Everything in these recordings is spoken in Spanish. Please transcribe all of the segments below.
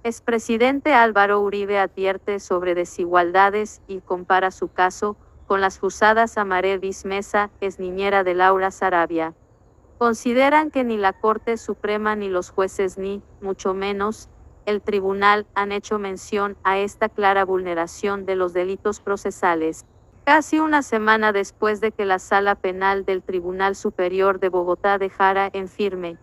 Expresidente Álvaro Uribe advierte sobre desigualdades y compara su caso con las fusadas a Marevis Mesa, ex niñera de Laura Sarabia. Consideran que ni la Corte Suprema ni los jueces ni, mucho menos, el tribunal han hecho mención a esta clara vulneración de los delitos procesales. Casi una semana después de que la Sala Penal del Tribunal Superior de Bogotá dejara en firme,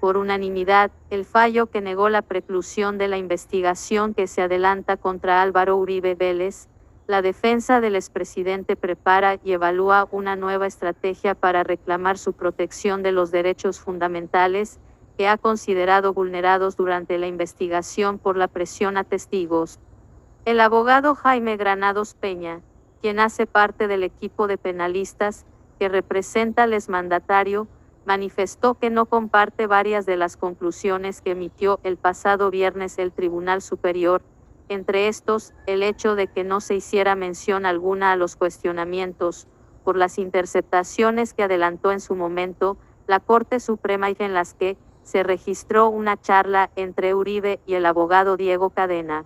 por unanimidad, el fallo que negó la preclusión de la investigación que se adelanta contra Álvaro Uribe Vélez, la defensa del expresidente prepara y evalúa una nueva estrategia para reclamar su protección de los derechos fundamentales, que ha considerado vulnerados durante la investigación por la presión a testigos. El abogado Jaime Granados Peña, quien hace parte del equipo de penalistas que representa al exmandatario, manifestó que no comparte varias de las conclusiones que emitió el pasado viernes el Tribunal Superior, entre estos, el hecho de que no se hiciera mención alguna a los cuestionamientos, por las interceptaciones que adelantó en su momento la Corte Suprema y en las que se registró una charla entre Uribe y el abogado Diego Cadena.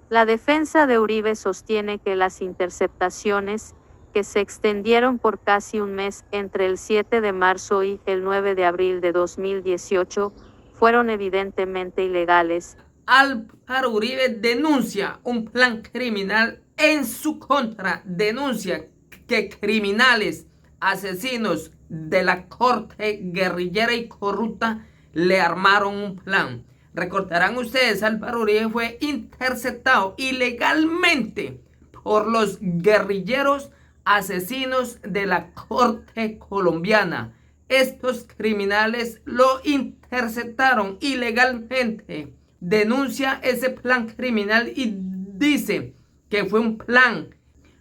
La defensa de Uribe sostiene que las interceptaciones, que se extendieron por casi un mes entre el 7 de marzo y el 9 de abril de 2018, fueron evidentemente ilegales. Álvaro Uribe denuncia un plan criminal en su contra, denuncia que criminales, asesinos de la corte guerrillera y corrupta le armaron un plan. Recordarán ustedes, Álvaro Uribe fue interceptado ilegalmente por los guerrilleros asesinos de la corte colombiana. Estos criminales lo interceptaron ilegalmente. Denuncia ese plan criminal y dice que fue un plan,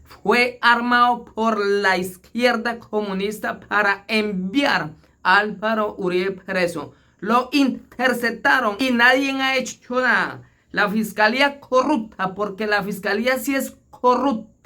fue armado por la izquierda comunista para enviar a Álvaro Uribe preso. Lo interceptaron y nadie ha hecho nada. La fiscalía corrupta, porque la fiscalía sí es corrupta.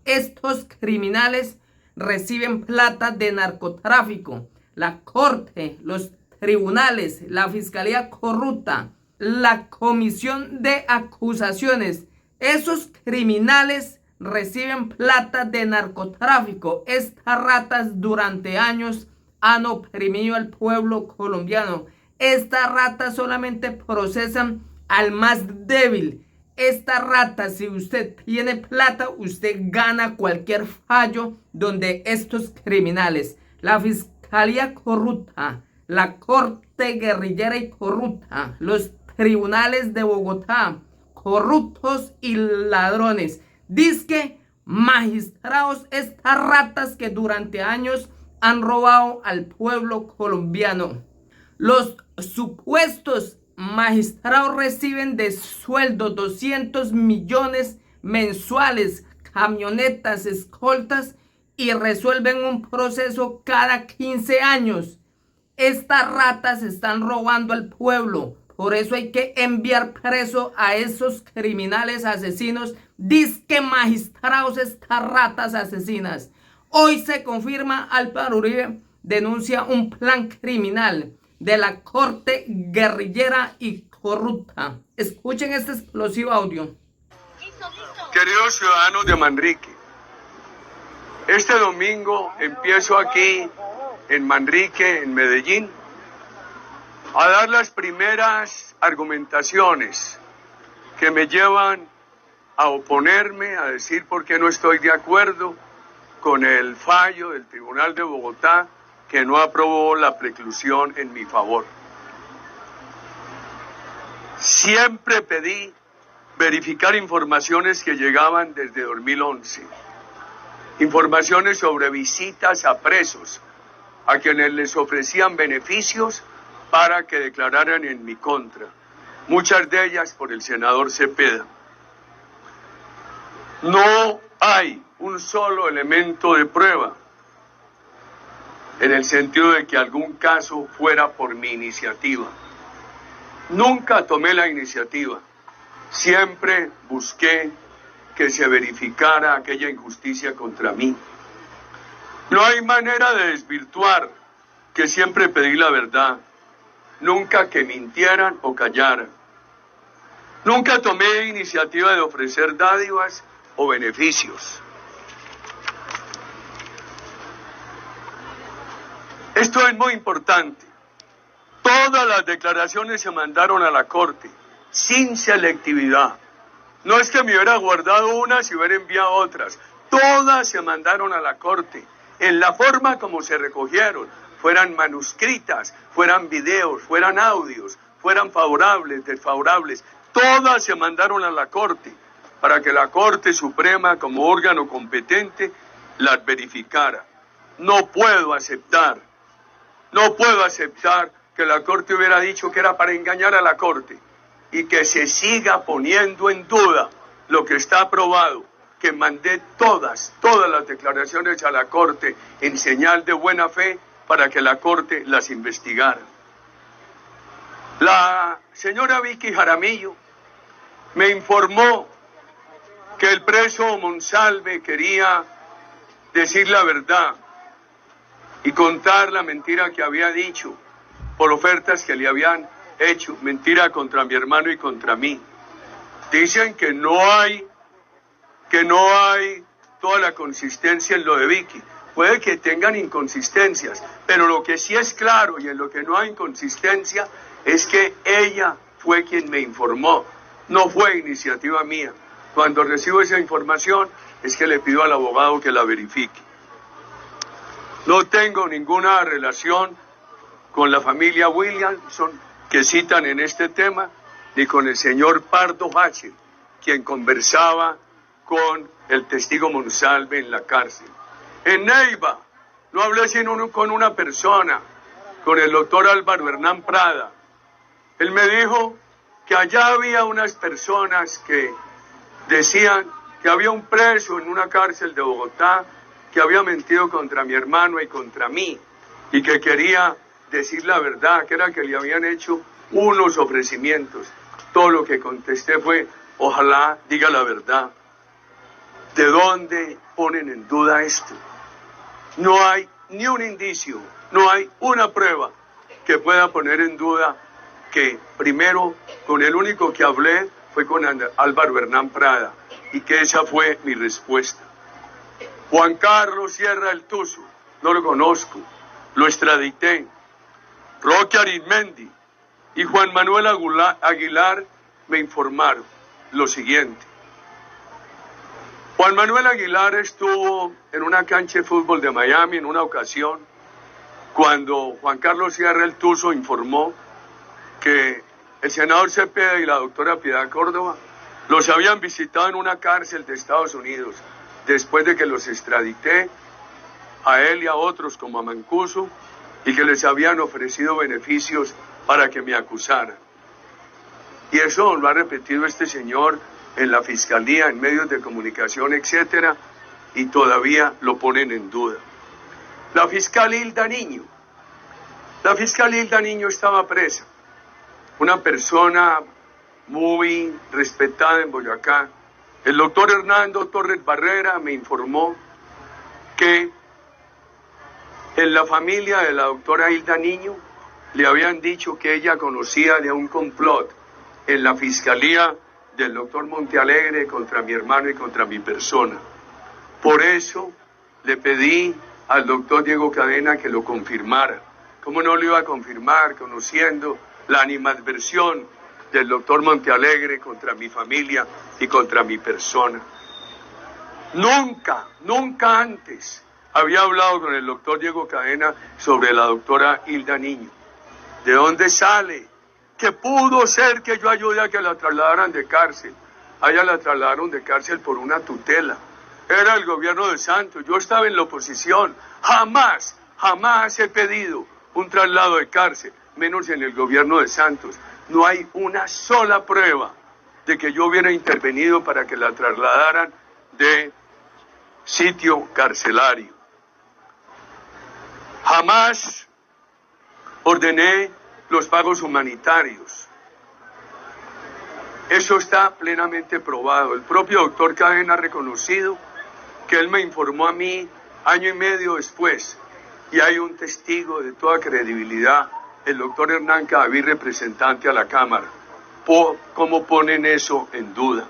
Estos criminales reciben plata de narcotráfico. La corte, los tribunales, la fiscalía corrupta, la comisión de acusaciones, esos criminales reciben plata de narcotráfico. Estas ratas durante años han oprimido al pueblo colombiano. Estas ratas solamente procesan al más débil. Esta rata, si usted tiene plata, usted gana cualquier fallo donde estos criminales, la fiscalía corrupta, la corte guerrillera y corrupta, los tribunales de Bogotá, corruptos y ladrones, dizque magistrados, estas ratas que durante años han robado al pueblo colombiano. Los supuestos magistrados reciben de sueldo 200 millones mensuales, camionetas, escoltas y resuelven un proceso cada 15 años. Estas ratas están robando al pueblo. Por eso hay que enviar preso a esos criminales asesinos, disque magistrados, estas ratas asesinas. Hoy se confirma, Álvaro Uribe denuncia un plan criminal de la corte guerrillera y corrupta. Escuchen este explosivo audio. Queridos ciudadanos de Manrique, este domingo empiezo aquí en Manrique, en Medellín, a dar las primeras argumentaciones que me llevan a oponerme, a decir por qué no estoy de acuerdo con el fallo del Tribunal de Bogotá que no aprobó la preclusión en mi favor. Siempre pedí verificar informaciones que llegaban desde 2011, informaciones sobre visitas a presos, a quienes les ofrecían beneficios para que declararan en mi contra, muchas de ellas por el senador Cepeda. No hay un solo elemento de prueba en el sentido de que algún caso fuera por mi iniciativa. Nunca tomé la iniciativa, siempre busqué que se verificara aquella injusticia contra mí. No hay manera de desvirtuar que siempre pedí la verdad, nunca que mintieran o callaran. Nunca tomé iniciativa de ofrecer dádivas o beneficios. Esto es muy importante. Todas las declaraciones se mandaron a la Corte, sin selectividad. No es que me hubiera guardado unas y hubiera enviado otras. Todas se mandaron a la Corte, en la forma como se recogieron, fueran manuscritas, fueran videos, fueran audios, fueran favorables, desfavorables. Todas se mandaron a la Corte, para que la Corte Suprema, como órgano competente, las verificara. No puedo aceptar que la Corte hubiera dicho que era para engañar a la Corte y que se siga poniendo en duda lo que está aprobado, que mandé todas las declaraciones a la Corte en señal de buena fe para que la Corte las investigara. La señora Vicky Jaramillo me informó que el preso Monsalve quería decir la verdad y contar la mentira que había dicho por ofertas que le habían hecho, mentira contra mi hermano y contra mí. Dicen que no hay toda la consistencia en lo de Vicky. Puede que tengan inconsistencias, pero lo que sí es claro y en lo que no hay inconsistencia es que ella fue quien me informó, no fue iniciativa mía. Cuando recibo esa información es que le pido al abogado que la verifique. No tengo ninguna relación con la familia Williamson que citan en este tema, ni con el señor Pardo Hache, quien conversaba con el testigo Monsalve en la cárcel. En Neiva, no hablé sino con una persona, con el doctor Álvaro Hernán Prada. Él me dijo que allá había unas personas que decían que había un preso en una cárcel de Bogotá que había mentido contra mi hermano y contra mí, y que quería decir la verdad, que era que le habían hecho unos ofrecimientos. Todo lo que contesté fue, ojalá diga la verdad. ¿De dónde ponen en duda esto? No hay ni un indicio, no hay una prueba que pueda poner en duda que primero con el único que hablé fue con Álvaro Hernán Prada y que esa fue mi respuesta. Juan Carlos Sierra el Tuzo, no lo conozco, lo extradité. Roque Arizmendi y Juan Manuel Aguilar me informaron lo siguiente. Juan Manuel Aguilar estuvo en una cancha de fútbol de Miami en una ocasión cuando Juan Carlos Sierra el Tuzo informó que el senador Cepeda y la doctora Piedad Córdoba los habían visitado en una cárcel de Estados Unidos después de que los extradité a él y a otros como a Mancuso y que les habían ofrecido beneficios para que me acusaran. Y eso lo ha repetido este señor en la fiscalía, en medios de comunicación, etcétera, y todavía lo ponen en duda. La fiscal Hilda Niño estaba presa, una persona muy respetada en Boyacá. El doctor Hernando Torres Barrera me informó que en la familia de la doctora Hilda Niño le habían dicho que ella conocía de un complot en la fiscalía del doctor Montealegre contra mi hermano y contra mi persona. Por eso le pedí al doctor Diego Cadena que lo confirmara. ¿Cómo no lo iba a confirmar conociendo la animadversión del doctor Montealegre contra mi familia y contra mi persona? Nunca antes había hablado con el doctor Diego Cadena sobre la doctora Hilda Niño. ¿De dónde sale? Que pudo ser que yo ayude a que la trasladaran de cárcel. A ella la trasladaron de cárcel por una tutela. Era el gobierno de Santos. Yo estaba en la oposición. Jamás he pedido un traslado de cárcel, menos en el gobierno de Santos. No hay una sola prueba de que yo hubiera intervenido para que la trasladaran de sitio carcelario. Jamás ordené los pagos humanitarios. Eso está plenamente probado. El propio doctor Cadena ha reconocido que él me informó a mí año y medio después, y hay un testigo de toda credibilidad, el doctor Hernán Cadavid, representante a la Cámara. cómo ponen eso en duda.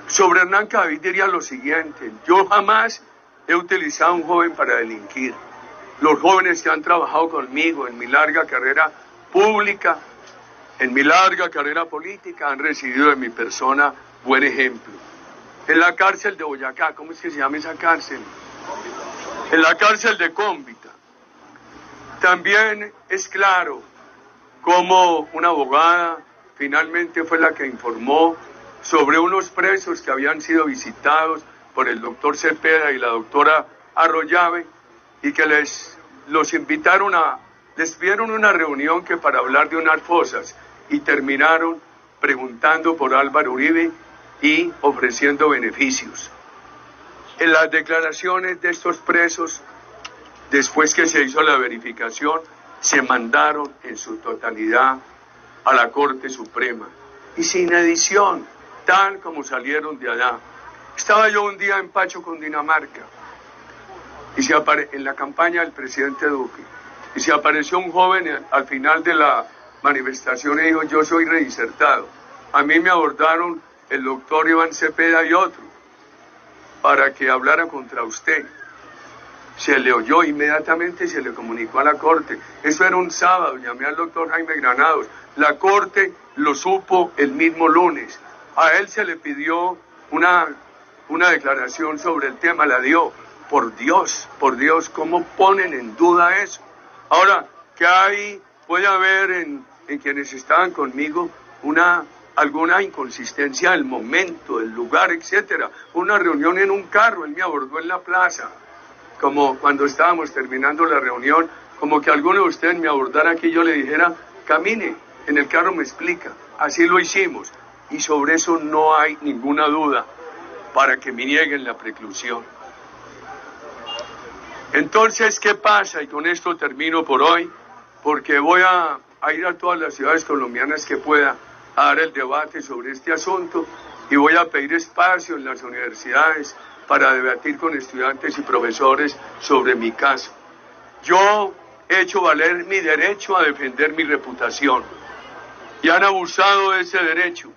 Sobre Hernán Cadavid diría lo siguiente: yo jamás he utilizado a un joven para delinquir. Los jóvenes que han trabajado conmigo en mi larga carrera pública, en mi larga carrera política, han recibido de mi persona buen ejemplo. En la cárcel de Boyacá, ¿cómo es que se llama esa cárcel? En la cárcel de Cómbita. También es claro cómo una abogada finalmente fue la que informó sobre unos presos que habían sido visitados por el doctor Cepeda y la doctora Arroyave, y que les pidieron una reunión que para hablar de unas fosas, y terminaron preguntando por Álvaro Uribe y ofreciendo beneficios. En las declaraciones de estos presos, después que se hizo la verificación, se mandaron en su totalidad a la Corte Suprema, y sin edición, tal como salieron de allá. Estaba yo un día en Pacho, Cundinamarca, y en la campaña del presidente Duque, y se apareció un joven al final de la manifestación y dijo: yo soy reinsertado. A mí me abordaron el doctor Iván Cepeda y otro para que hablara contra usted. Se le oyó inmediatamente y se le comunicó a la Corte. Eso era un sábado, llamé al doctor Jaime Granados. La Corte lo supo el mismo lunes. A él se le pidió una declaración sobre el tema, la dio. Por Dios, ¿cómo ponen en duda eso? Ahora, ¿qué puede haber en quienes estaban conmigo alguna inconsistencia del momento, del lugar, etcétera? Una reunión en un carro, él me abordó en la plaza, como cuando estábamos terminando la reunión, como que alguno de ustedes me abordara aquí y yo le dijera: camine, en el carro me explica. Así lo hicimos, y sobre eso no hay ninguna duda para que me nieguen la preclusión. Entonces, ¿qué pasa? Y con esto termino por hoy, porque voy a ir a todas las ciudades colombianas que pueda a dar el debate sobre este asunto, y voy a pedir espacio en las universidades para debatir con estudiantes y profesores sobre mi caso. Yo he hecho valer mi derecho a defender mi reputación, y han abusado de ese derecho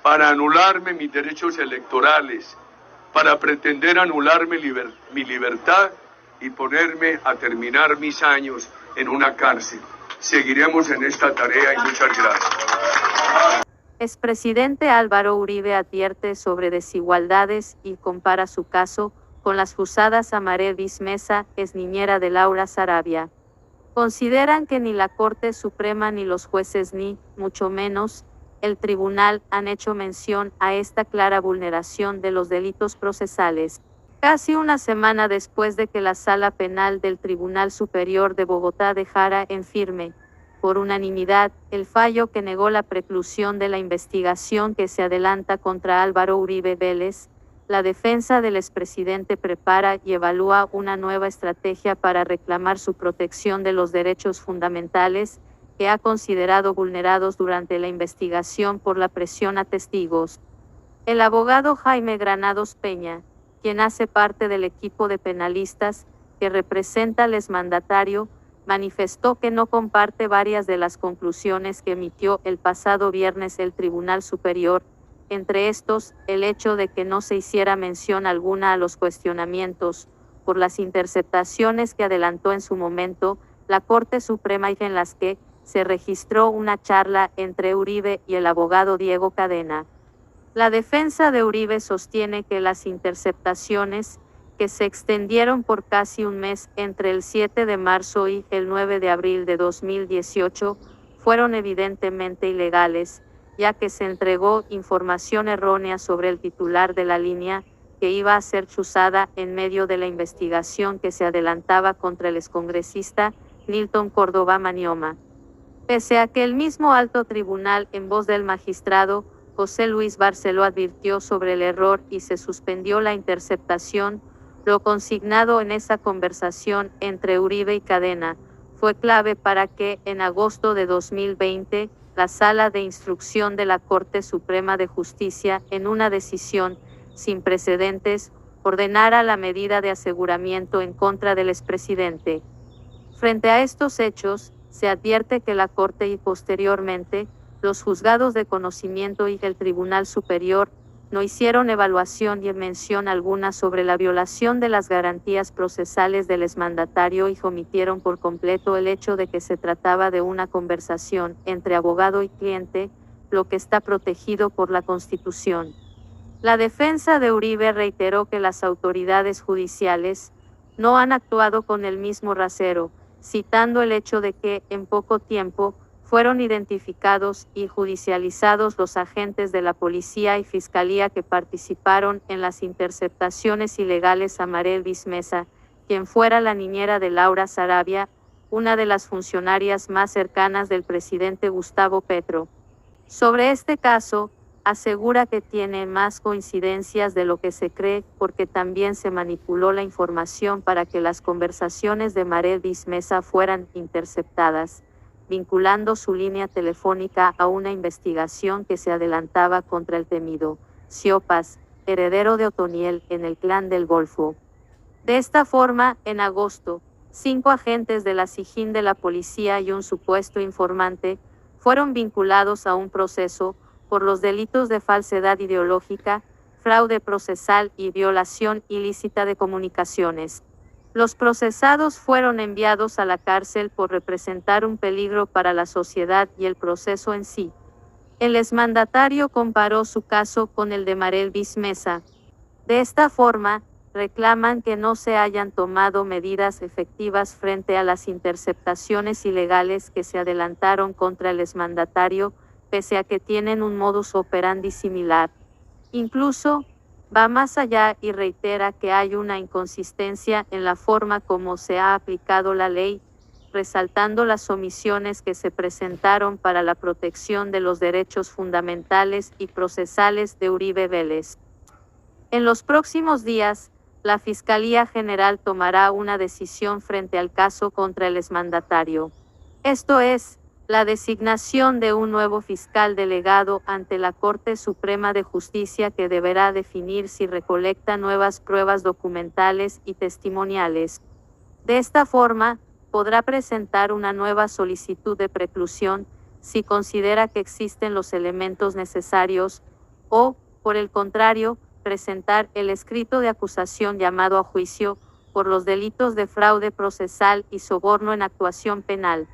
para anularme mis derechos electorales, para pretender anularme mi libertad y ponerme a terminar mis años en una cárcel. Seguiremos en esta tarea y muchas gracias. Expresidente Álvaro Uribe advierte sobre desigualdades y compara su caso con las fusadas a María Mesa, ex niñera de Laura Sarabia. Consideran que ni la Corte Suprema ni los jueces ni, mucho menos, el tribunal han hecho mención a esta clara vulneración de los delitos procesales. Casi una semana después de que la Sala Penal del Tribunal Superior de Bogotá dejara en firme, por unanimidad, el fallo que negó la preclusión de la investigación que se adelanta contra Álvaro Uribe Vélez, la defensa del expresidente prepara y evalúa una nueva estrategia para reclamar su protección de los derechos fundamentales que ha considerado vulnerados durante la investigación por la presión a testigos. El abogado Jaime Granados Peña, quien hace parte del equipo de penalistas que representa al exmandatario, manifestó que no comparte varias de las conclusiones que emitió el pasado viernes el Tribunal Superior, entre estos, el hecho de que no se hiciera mención alguna a los cuestionamientos por las interceptaciones que adelantó en su momento la Corte Suprema y en las que se registró una charla entre Uribe y el abogado Diego Cadena. La defensa de Uribe sostiene que las interceptaciones, que se extendieron por casi un mes entre el 7 de marzo y el 9 de abril de 2018, fueron evidentemente ilegales, ya que se entregó información errónea sobre el titular de la línea, que iba a ser chuzada en medio de la investigación que se adelantaba contra el excongresista Nilton Córdoba Manioma. Pese a que el mismo alto tribunal, en voz del magistrado José Luis Barceló, advirtió sobre el error y se suspendió la interceptación, lo consignado en esa conversación entre Uribe y Cadena fue clave para que, en agosto de 2020, la Sala de Instrucción de la Corte Suprema de Justicia, en una decisión sin precedentes, ordenara la medida de aseguramiento en contra del expresidente. Frente a estos hechos, se advierte que la Corte y posteriormente, los juzgados de conocimiento y el Tribunal Superior, no hicieron evaluación y mención alguna sobre la violación de las garantías procesales del exmandatario y omitieron por completo el hecho de que se trataba de una conversación entre abogado y cliente, lo que está protegido por la Constitución. La defensa de Uribe reiteró que las autoridades judiciales no han actuado con el mismo rasero, citando el hecho de que, en poco tiempo, fueron identificados y judicializados los agentes de la policía y fiscalía que participaron en las interceptaciones ilegales a Marel Bismesa, quien fuera la niñera de Laura Sarabia, una de las funcionarias más cercanas del presidente Gustavo Petro. Sobre este caso, asegura que tiene más coincidencias de lo que se cree, porque también se manipuló la información para que las conversaciones de Marel Bismesa fueran interceptadas, vinculando su línea telefónica a una investigación que se adelantaba contra el temido Siopas, heredero de Otoniel en el Clan del Golfo. De esta forma, en agosto, 5 agentes de la SIJIN de la policía y un supuesto informante fueron vinculados a un proceso por los delitos de falsedad ideológica, fraude procesal y violación ilícita de comunicaciones. Los procesados fueron enviados a la cárcel por representar un peligro para la sociedad y el proceso en sí. El exmandatario comparó su caso con el de Marel Bismesa. De esta forma, reclaman que no se hayan tomado medidas efectivas frente a las interceptaciones ilegales que se adelantaron contra el exmandatario, pese a que tienen un modus operandi similar. Incluso, va más allá y reitera que hay una inconsistencia en la forma como se ha aplicado la ley, resaltando las omisiones que se presentaron para la protección de los derechos fundamentales y procesales de Uribe Vélez. En los próximos días, la Fiscalía General tomará una decisión frente al caso contra el exmandatario. Esto es, la designación de un nuevo fiscal delegado ante la Corte Suprema de Justicia que deberá definir si recolecta nuevas pruebas documentales y testimoniales. De esta forma, podrá presentar una nueva solicitud de preclusión si considera que existen los elementos necesarios o, por el contrario, presentar el escrito de acusación llamado a juicio por los delitos de fraude procesal y soborno en actuación penal.